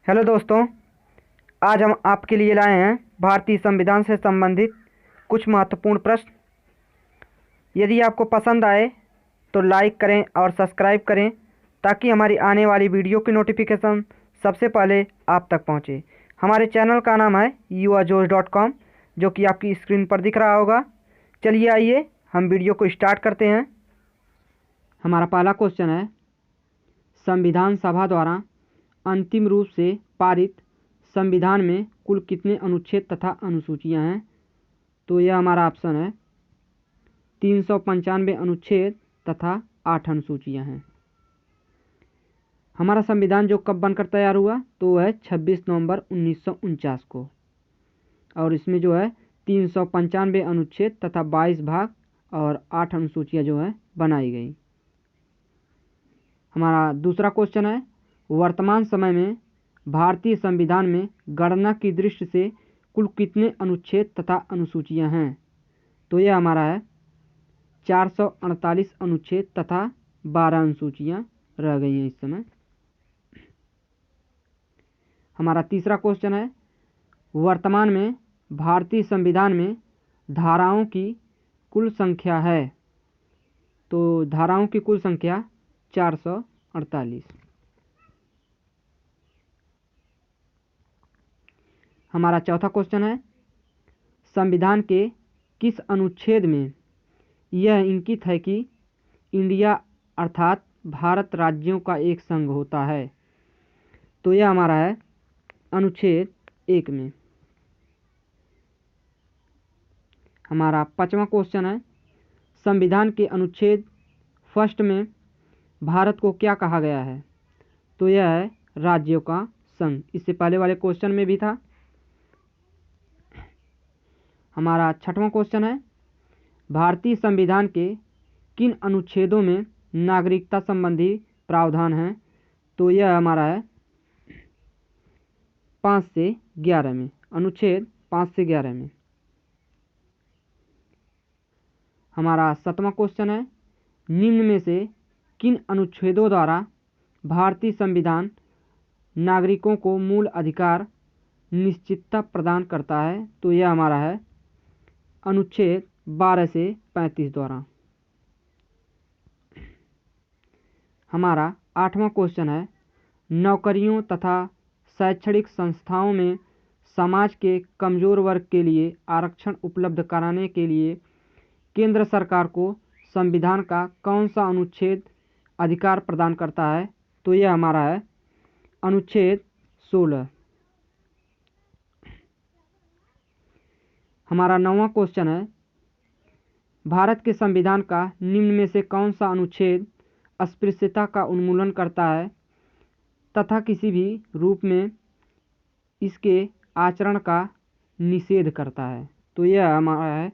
Hello दोस्तों, आज हम आपके लिए लाए हैं भारतीय संविधान से संबंधित कुछ महत्वपूर्ण प्रश्न। यदि आपको पसंद आए तो लाइक करें और सब्सक्राइब करें ताकि हमारी आने वाली वीडियो की नोटिफिकेशन सबसे पहले आप तक पहुंचे। हमारे चैनल का नाम है yuvajosh.com, जो कि आपकी स्क्रीन पर दिख रहा होगा। चलिए आइए हम वीडियो को स्टार्ट करते हैं। हमारा पहला क्वेश्चन है, संविधान सभा द्वारा अंतिम रूप से पारित संविधान में कुल कितने अनुच्छेद तथा अनुसूचियां हैं? तो यह हमारा ऑप्शन है 395 अनुच्छेद तथा 8 अनुसूचियां हैं। हमारा संविधान जो कब बनकर तैयार हुआ तो वह है 26 नवंबर 1949 को, और इसमें जो है 395 अनुच्छेद तथा 22 भाग और 8 अनुसूचियां जो है बनाई गई। हमारा दूसरा क्वेश्चन है, वर्तमान समय में भारतीय संविधान में गणना की दृष्टि से कुल कितने अनुच्छेद तथा अनुसूचियां हैं? तो यह हमारा है 448 अनुच्छेद तथा 12 अनुसूचियां रह गई हैं इस समय। हमारा तीसरा क्वेश्चन है, वर्तमान में भारतीय संविधान में धाराओं की कुल संख्या है? तो धाराओं की कुल संख्या 448। हमारा चौथा क्वेश्चन है, संविधान के किस अनुच्छेद में यह इंगित है कि इंडिया अर्थात भारत राज्यों का एक संघ होता है? तो यह हमारा है अनुच्छेद 1 में। हमारा पांचवा क्वेश्चन है, संविधान के अनुच्छेद 1 में भारत को क्या कहा गया है? तो यह है राज्यों का संघ। इससे पहले वाले क्वेश्चन में भी था। हमारा छठवां क्वेश्चन है, भारतीय संविधान के किन अनुच्छेदों में नागरिकता संबंधी प्रावधान हैं? तो यह हमारा है 5 से 11 में, अनुच्छेद 5 से 11 में। हमारा सातवां क्वेश्चन है, निम्न में से किन अनुच्छेदों द्वारा भारतीय संविधान नागरिकों को मूल अधिकार निश्चितता प्रदान करता है? तो यह हमारा है अनुच्छेद 12 से 35 द्वारा। हमारा आठवां क्वेश्चन है, नौकरियों तथा शैक्षणिक संस्थाओं में समाज के कमजोर वर्ग के लिए आरक्षण उपलब्ध कराने के लिए केंद्र सरकार को संविधान का कौन सा अनुच्छेद अधिकार प्रदान करता है? तो यह हमारा है अनुच्छेद 16। हमारा 9वां क्वेश्चन है, भारत के संविधान का निम्न में से कौन सा अनुच्छेद अस्पृश्यता का उन्मूलन करता है तथा किसी भी रूप में इसके आचरण का निषेध करता है? तो यह हमारा है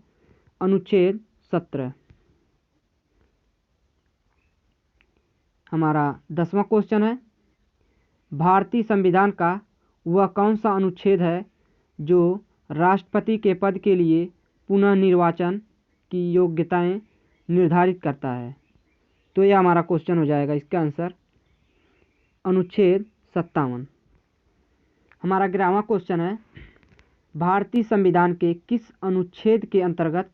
अनुच्छेद 17। हमारा 10वां क्वेश्चन है, भारतीय संविधान का वह कौन सा अनुच्छेद है जो राष्ट्रपति के पद के लिए पुनः निर्वाचन की योग्यताएं निर्धारित करता है? तो यह हमारा क्वेश्चन हो जाएगा इसका आंसर अनुच्छेद 57। हमारा 11वां क्वेश्चन है, भारतीय संविधान के किस अनुच्छेद के अंतर्गत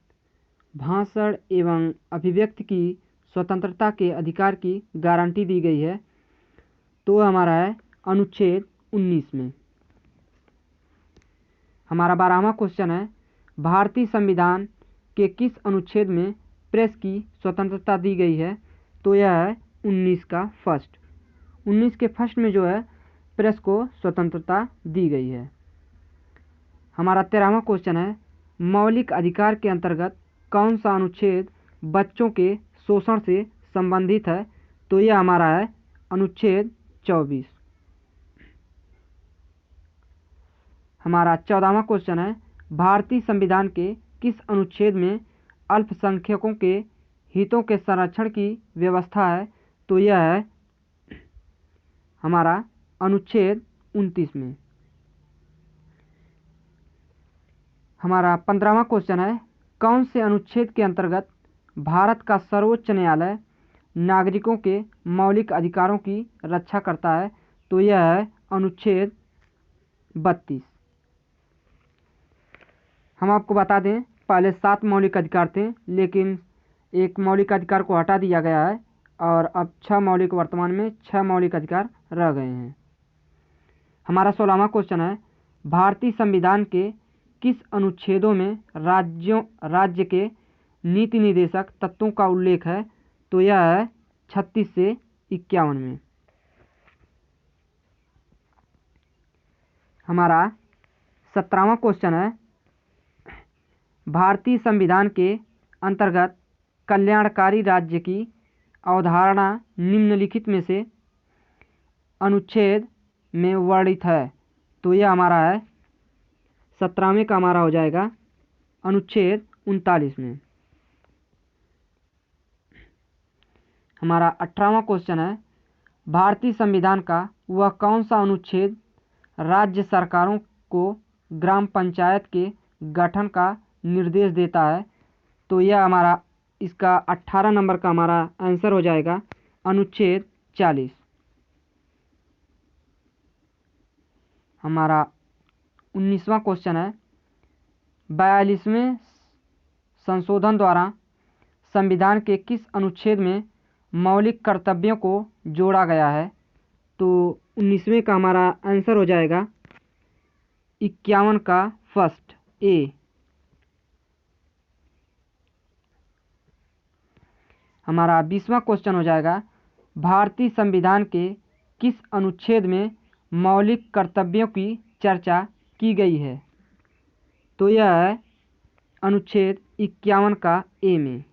भाषण एवं अभिव्यक्ति की स्वतंत्रता के अधिकार की गारंटी दी गई है? तो हमारा है अनुच्छेद 19 में। हमारा 12वां क्वेश्चन है, भारतीय संविधान के किस अनुच्छेद में प्रेस की स्वतंत्रता दी गई है? तो यह है 19 का फर्स्ट। 19 के फर्स्ट में जो है प्रेस को स्वतंत्रता दी गई है। हमारा 13वां क्वेश्चन है, मौलिक अधिकार के अंतर्गत कौन सा अनुच्छेद बच्चों के शोषण से संबंधित है? तो यह हमारा है अनुच्छेद 24। हमारा 14वां क्वेश्चन है, भारतीय संविधान के किस अनुच्छेद में अल्पसंख्यकों के हितों के संरक्षण की व्यवस्था है? तो यह है हमारा अनुच्छेद 29 में। हमारा 15वां क्वेश्चन है, कौन से अनुच्छेद के अंतर्गत भारत का सर्वोच्च न्यायालय नागरिकों के मौलिक अधिकारों की रक्षा करता है? तो यह है अनुच्छेद 32। हम आपको बता दें, पहले 7 मौलिक अधिकार थे, लेकिन एक मौलिक अधिकार को हटा दिया गया है और अब 6 मौलिक, वर्तमान में 6 मौलिक अधिकार रह गए हैं। हमारा 16वां क्वेश्चन है, भारतीय संविधान के किस अनुच्छेदों में राज्य के नीति निर्देशक तत्वों का उल्लेख है? तो यह है 36 से 51 में। हमारा 17वां क्वेश्चन है, भारतीय संविधान के अंतर्गत कल्याणकारी राज्य की अवधारणा निम्नलिखित में से अनुच्छेद में वर्णित है? तो यह हमारा है 17वें का हमारा हो जाएगा अनुच्छेद 39 में। हमारा 18वां क्वेश्चन है, भारतीय संविधान का वह कौन सा अनुच्छेद राज्य सरकारों को ग्राम पंचायत के गठन का निर्देश देता है? तो यह हमारा इसका 18 नंबर का हमारा आंसर हो जाएगा अनुच्छेद 40। हमारा 19वां क्वेश्चन है, 42वें संशोधन द्वारा संविधान के किस अनुच्छेद में मौलिक कर्तव्यों को जोड़ा गया है? तो 19वें का हमारा आंसर हो जाएगा 51 का फर्स्ट ए। हमारा 20वां क्वेश्चन हो जाएगा, भारतीय संविधान के किस अनुच्छेद में मौलिक कर्तव्यों की चर्चा की गई है? तो यह है अनुच्छेद 51 का ए में।